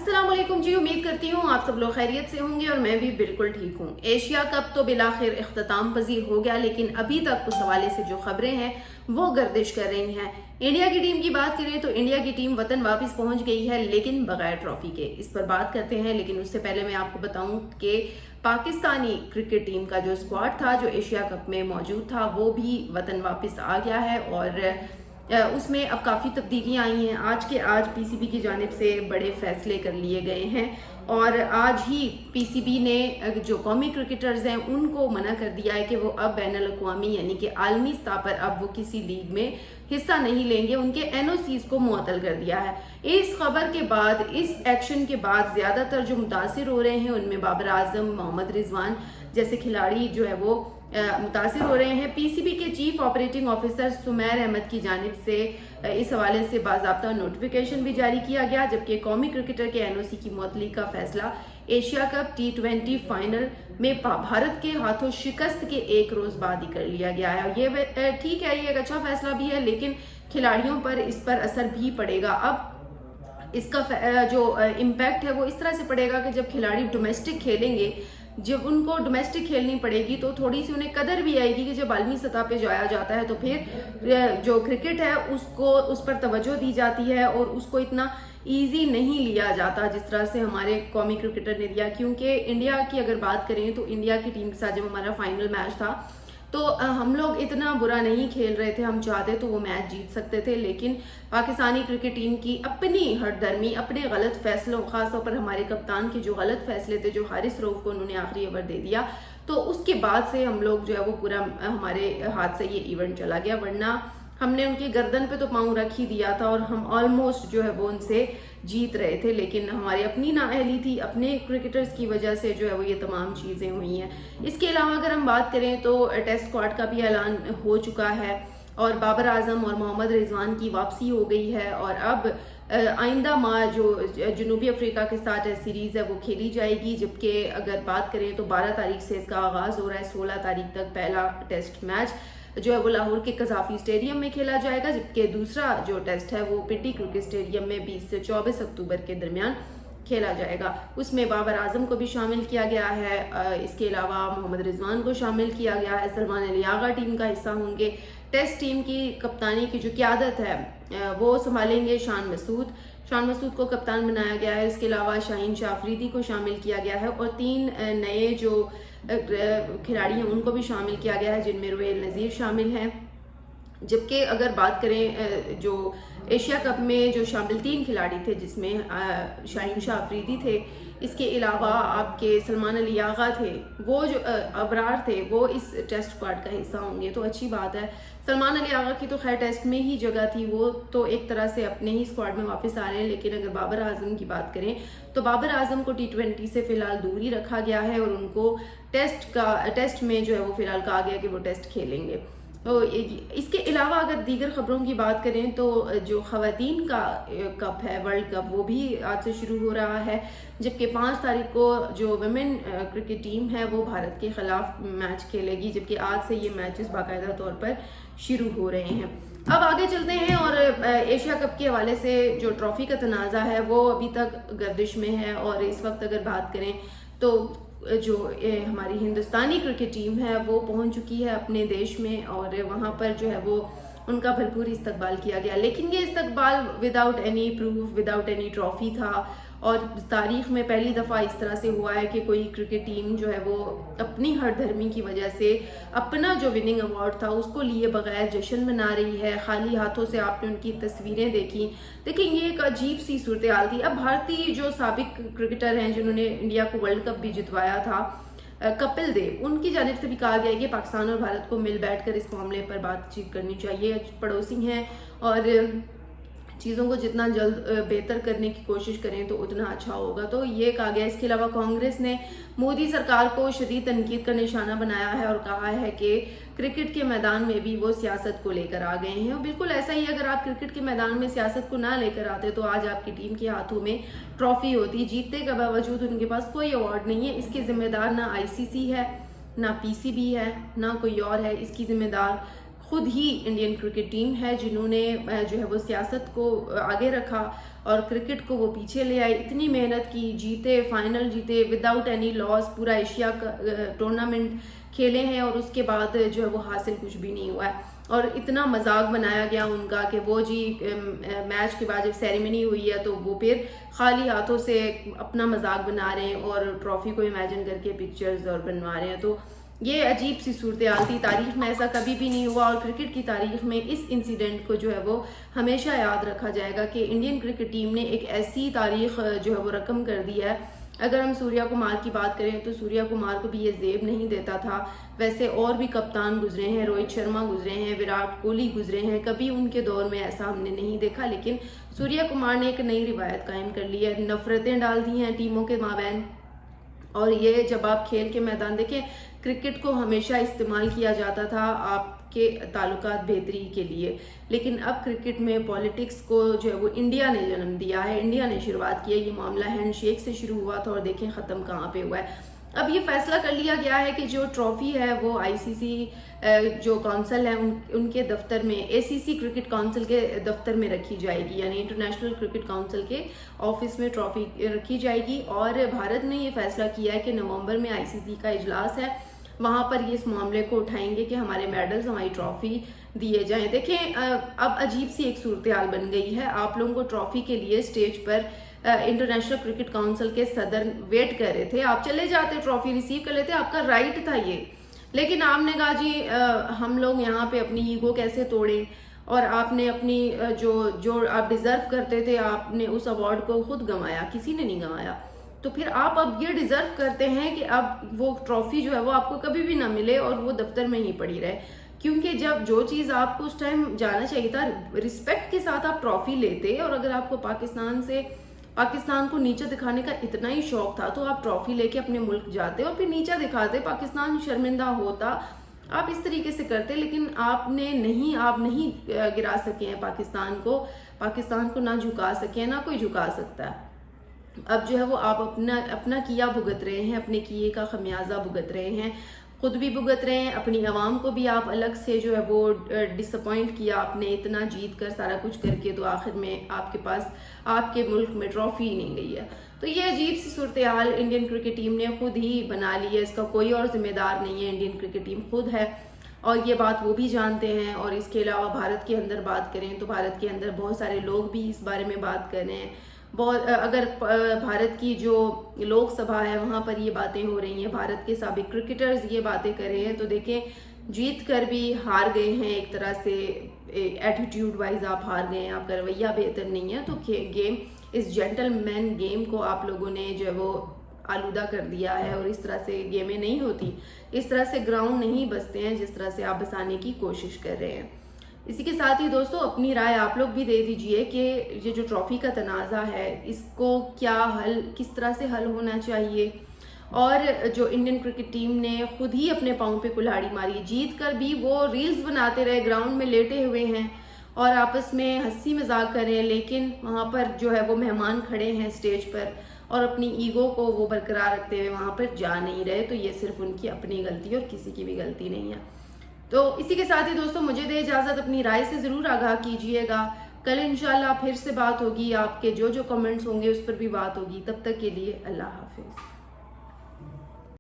अस्सलाम वालेकुम जी, उम्मीद करती हूँ आप सब लोग खैरियत से होंगे और मैं भी बिल्कुल ठीक हूँ। एशिया कप तो बिलाखिर इख्तिताम पजीर हो गया, लेकिन अभी तक उस हवाले से जो खबरें हैं वो गर्दिश कर रही हैं। इंडिया की टीम की बात करें तो इंडिया की टीम वतन वापस पहुंच गई है, लेकिन बगैर ट्रॉफी के। इस पर बात करते हैं, लेकिन उससे पहले मैं आपको बताऊं कि पाकिस्तानी क्रिकेट टीम का जो स्क्वाड था, जो एशिया कप में मौजूद था, वो भी वतन वापस आ गया है और उसमें अब काफ़ी तब्दीलियाँ आई हैं। आज पीसीबी की जानिब से बड़े फैसले कर लिए गए हैं और आज ही पीसीबी ने जो कौमी क्रिकेटर्स हैं उनको मना कर दिया है कि वो अब बैनुल अक़वामी यानी कि आलमी सतह पर अब वो किसी लीग में हिस्सा नहीं लेंगे। उनके एनओसीज को मुअत्तल कर दिया है। इस खबर के बाद, इस एक्शन के बाद ज़्यादातर जो मुतासिर हो रहे हैं उनमें बाबर आजम, मोहम्मद रिजवान जैसे खिलाड़ी जो है वो मुतासिर हो रहे हैं। पीसीबी के chief operating officer Sumair Ahmed की जानिब से इस हवाले से बाज़ाब्ता नोटिफिकेशन भी जारी किया गया, जबकि कौमी क्रिकेटर के एनओसी की मुअत्तली का फैसला एशिया कप T20 फाइनल में भारत के हाथों शिकस्त के एक रोज बाद ही कर लिया गया है। ये ठीक है, ये एक अच्छा फैसला भी है, लेकिन खिलाड़ियों पर इस पर असर भी पड़ेगा। अब इसका जो इम्पैक्ट है वो इस तरह से पड़ेगा कि जब खिलाड़ी डोमेस्टिक खेलेंगे, जब उनको डोमेस्टिक खेलनी पड़ेगी तो थोड़ी सी उन्हें कदर भी आएगी कि जब आलमी सतह पे जाया जाता है तो फिर जो क्रिकेट है उसको उस पर तवज्जो दी जाती है और उसको इतना इजी नहीं लिया जाता जिस तरह से हमारे कौमी क्रिकेटर ने दिया। क्योंकि इंडिया की अगर बात करें तो इंडिया की टीम के साथ जब हमारा फाइनल मैच था तो हम लोग इतना बुरा नहीं खेल रहे थे। हम चाहते तो वो मैच जीत सकते थे, लेकिन पाकिस्तानी क्रिकेट टीम की अपनी हठधर्मी, अपने गलत फैसलों, खासतौर पर हमारे कप्तान के जो गलत फैसले थे, जो हारिस रऊफ को उन्होंने आखिरी ओवर दे दिया, तो उसके बाद से हम लोग जो है वो पूरा हमारे हाथ से ये इवेंट चला गया। वरना हमने उनकी गर्दन पे तो पाँव रख ही दिया था और हम ऑलमोस्ट जो है वो उनसे जीत रहे थे, लेकिन हमारी अपनी नाअहली थी, अपने क्रिकेटर्स की वजह से जो है वो ये तमाम चीज़ें हुई हैं। इसके अलावा अगर हम बात करें तो टेस्ट स्क्वाड का भी ऐलान हो चुका है और बाबर आजम और मोहम्मद रिजवान की वापसी हो गई है और अब आइंदा माह जो जनूबी अफ्रीका के साथ सीरीज़ है वो खेली जाएगी। जबकि अगर बात करें तो 12 तारीख से इसका आगाज़ हो रहा है, 16 तारीख तक पहला टेस्ट मैच जो है वो लाहौर के कज़ाफ़ी स्टेडियम में खेला जाएगा, जबकि दूसरा जो टेस्ट है वो पिंडी क्रिकेट स्टेडियम में 20 से 24 अक्टूबर के दरमियान खेला जाएगा। उसमें बाबर आजम को भी शामिल किया गया है, इसके अलावा मोहम्मद रिजवान को शामिल किया गया है। सलमान अली आगा टीम का हिस्सा होंगे। टेस्ट टीम की कप्तानी की जो क़यादत है वो संभालेंगे शान मसूद को कप्तान बनाया गया है। इसके अलावा शाहीन शाह अफरीदी को शामिल किया गया है और 3 नए जो खिलाड़ी हैं उनको भी शामिल किया गया है, जिनमें रुएल नज़ीर शामिल हैं। जबकि अगर बात करें जो एशिया कप में जो शामिल 3 खिलाड़ी थे, जिसमें शाहीन शाह अफरीदी थे, इसके अलावा आपके सलमान अली आगा थे, वो जो अबरार थे, वो इस टेस्ट स्क्वाड का हिस्सा होंगे, तो अच्छी बात है। सलमान अली आगा की तो खैर टेस्ट में ही जगह थी, वो तो एक तरह से अपने ही स्क्वाड में वापस आ रहे हैं। लेकिन अगर बाबर आजम की बात करें तो बाबर आजम को T20 से फिलहाल दूर ही रखा गया है और उनको टेस्ट में जो है वो फिलहाल कहा गया कि वो टेस्ट खेलेंगे। तो इसके अलावा अगर दीगर खबरों की बात करें तो जो ख़वातीन का कप है, वर्ल्ड कप, वो भी आज से शुरू हो रहा है, जबकि 5 तारीख को जो वुमेन क्रिकेट टीम है वो भारत के ख़िलाफ़ मैच खेलेगी, जबकि आज से ये मैचेस बाकायदा तौर पर शुरू हो रहे हैं। अब आगे चलते हैं और एशिया कप के हवाले से जो ट्रॉफ़ी का तनाज़ा है वो अभी तक गर्दिश में है और इस वक्त अगर बात करें तो जो हमारी हिंदुस्तानी क्रिकेट टीम है वो पहुंच चुकी है अपने देश में और वहां पर जो है वो उनका भरपूर इस्तकबाल किया गया। लेकिन ये इस्तकबाल without any proof, without any trophy था और तारीख में पहली दफ़ा इस तरह से हुआ है कि कोई क्रिकेट टीम जो है वो अपनी हठधर्मी की वजह से अपना जो विनिंग अवार्ड था उसको लिए बगैर जश्न मना रही है। खाली हाथों से आपने उनकी तस्वीरें देखी, लेकिन ये एक अजीब सी सूरत हाल थी। अब भारतीय जो साबिक क्रिकेटर हैं जिन्होंने इंडिया को वर्ल्ड कप भी जितवाया था, कपिल देव, उनकी जानिब से भी कहा गया है कि पाकिस्तान और भारत को मिल बैठकर इस मामले पर बातचीत करनी चाहिए। पड़ोसी हैं और चीज़ों को जितना जल्द बेहतर करने की कोशिश करें तो उतना अच्छा होगा, तो ये कहा गया। इसके अलावा कांग्रेस ने मोदी सरकार को शदीद तनकीद का निशाना बनाया है और कहा है कि क्रिकेट के मैदान में भी वो सियासत को लेकर आ गए हैं। और बिल्कुल ऐसा ही, अगर आप क्रिकेट के मैदान में सियासत को ना लेकर आते तो आज आपकी टीम के हाथों में ट्रॉफी होती। जीतने के बावजूद उनके पास कोई अवार्ड नहीं है। इसके जिम्मेदार ना ICC है, ना PCB है, ना कोई और है। इसकी जिम्मेदार खुद ही इंडियन क्रिकेट टीम है जिन्होंने जो है वो सियासत को आगे रखा और क्रिकेट को वो पीछे ले आए। इतनी मेहनत की, जीते, फाइनल जीते विदाउट एनी लॉस, पूरा एशिया का टूर्नामेंट खेले हैं और उसके बाद जो है वो हासिल कुछ भी नहीं हुआ है। और इतना मजाक बनाया गया उनका कि वो जी मैच के बाद जब सेरेमनी हुई है तो वो फिर खाली हाथों से अपना मजाक बना रहे हैं और ट्रॉफी को इमेजिन करके पिक्चर्स और बनवा रहे हैं। तो ये अजीब सी सूरत हाल थी, तारीख में ऐसा कभी भी नहीं हुआ और क्रिकेट की तारीख में इस इंसिडेंट को जो है वो हमेशा याद रखा जाएगा कि इंडियन क्रिकेट टीम ने एक ऐसी तारीख जो है वो रकम कर दी है। अगर हम सूर्या कुमार की बात करें तो सूर्या कुमार को भी ये जेब नहीं देता था। वैसे और भी कप्तान गुजरे हैं, रोहित शर्मा गुजरे हैं, विराट कोहली गुजरे हैं, कभी उनके दौर में ऐसा हमने नहीं देखा। लेकिन सूर्या कुमार ने एक नई रिवायत कायम कर ली है, नफरतें डाल दी हैं टीमों के माबैन। और ये जब आप खेल के मैदान देखें, क्रिकेट को हमेशा इस्तेमाल किया जाता था आपके ताल्लुकात बेहतरी के लिए, लेकिन अब क्रिकेट में पॉलिटिक्स को जो है वो इंडिया ने जन्म दिया है, इंडिया ने शुरुआत की है। ये मामला हैंडशेक से शुरू हुआ था और देखें ख़त्म कहाँ पे हुआ है। अब ये फैसला कर लिया गया है कि जो ट्रॉफी है वो आईसीसी जो काउंसिल है उनके दफ्तर में, एसीसी क्रिकेट काउंसिल के दफ्तर में रखी जाएगी, यानी इंटरनेशनल क्रिकेट काउंसिल के ऑफिस में ट्रॉफी रखी जाएगी। और भारत ने ये फैसला किया है कि नवंबर में आईसीसी का इजलास है, वहां पर ये इस मामले को उठाएंगे कि हमारे मेडल्स, हमारी ट्रॉफी दिए जाएं। देखें अब अजीब सी एक सूरत हाल बन गई है। आप लोगों को ट्रॉफी के लिए स्टेज पर इंटरनेशनल क्रिकेट काउंसिल के सदर वेट कर रहे थे, आप चले जाते, ट्रॉफी रिसीव कर लेते, आपका राइट था ये। लेकिन आपने कहा जी हम लोग यहाँ पे अपनी ईगो कैसे तोड़े, और आपने अपनी जो आप डिजर्व करते थे, आपने उस अवार्ड को खुद गंवाया, किसी ने नहीं गंवाया। तो फिर आप अब ये डिजर्व करते हैं कि अब वो ट्रॉफी जो है वो आपको कभी भी ना मिले और वो दफ्तर में ही पड़ी रहे, क्योंकि जब जो चीज़ आपको उस टाइम जाना चाहिए था, रिस्पेक्ट के साथ आप ट्रॉफी लेते। और अगर आपको पाकिस्तान को नीचे दिखाने का इतना ही शौक था तो आप ट्रॉफी लेके अपने मुल्क जाते और फिर नीचे दिखाते, पाकिस्तान शर्मिंदा होता, आप इस तरीके से करते। लेकिन आप नहीं गिरा सके हैं पाकिस्तान को ना झुका सके, ना कोई झुका सकता है। अब जो है वो आप अपना किया भुगत रहे हैं, अपने किए का खमियाजा भुगत रहे हैं, खुद भी भुगत रहे हैं, अपनी आवाम को भी आप अलग से जो है वो डिसअपॉइंट किया आपने, इतना जीत कर सारा कुछ करके, तो आखिर में आपके पास आपके मुल्क में ट्रॉफी ही नहीं गई है। तो ये अजीब सी सूरत हाल इंडियन क्रिकेट टीम ने खुद ही बना ली है, इसका कोई और जिम्मेदार नहीं है, इंडियन क्रिकेट टीम खुद है और ये बात वो भी जानते हैं। और इसके अलावा भारत के अंदर बात करें तो भारत के अंदर बहुत सारे लोग भी इस बारे में बात कर रहे हैं। अगर भारत की जो लोकसभा है वहाँ पर ये बातें हो रही हैं, भारत के साबिक क्रिकेटर्स ये बातें कर रहे हैं, तो देखें जीत कर भी हार गए हैं, एक तरह से एटीट्यूड वाइज आप हार गए हैं, आपका रवैया बेहतर नहीं है। तो गेम, इस जेंटलमैन गेम को आप लोगों ने जो है वो आलूदा कर दिया है और इस तरह से गेमें नहीं होती, इस तरह से ग्राउंड नहीं बसते हैं जिस तरह से आप बसाने की कोशिश कर रहे हैं। इसी के साथ ही दोस्तों अपनी राय आप लोग भी दे दीजिए कि ये जो ट्रॉफी का तनाज़ा है इसको किस तरह से हल होना चाहिए। और जो इंडियन क्रिकेट टीम ने खुद ही अपने पाँव पे कुल्हाड़ी मारी, जीत कर भी वो रील्स बनाते रहे, ग्राउंड में लेटे हुए हैं और आपस में हंसी मजाक कर रहे हैं, लेकिन वहाँ पर जो है वो मेहमान खड़े हैं स्टेज पर और अपनी ईगो को वो बरकरार रखते हुए वहाँ पर जा नहीं रहे। तो ये सिर्फ उनकी अपनी गलती और किसी की भी गलती नहीं है। तो इसी के साथ ही दोस्तों मुझे दे इजाज़त, अपनी राय से ज़रूर आगाह कीजिएगा। कल इंशाल्लाह फिर से बात होगी, आपके जो कमेंट्स होंगे उस पर भी बात होगी। तब तक के लिए अल्लाह हाफिज़।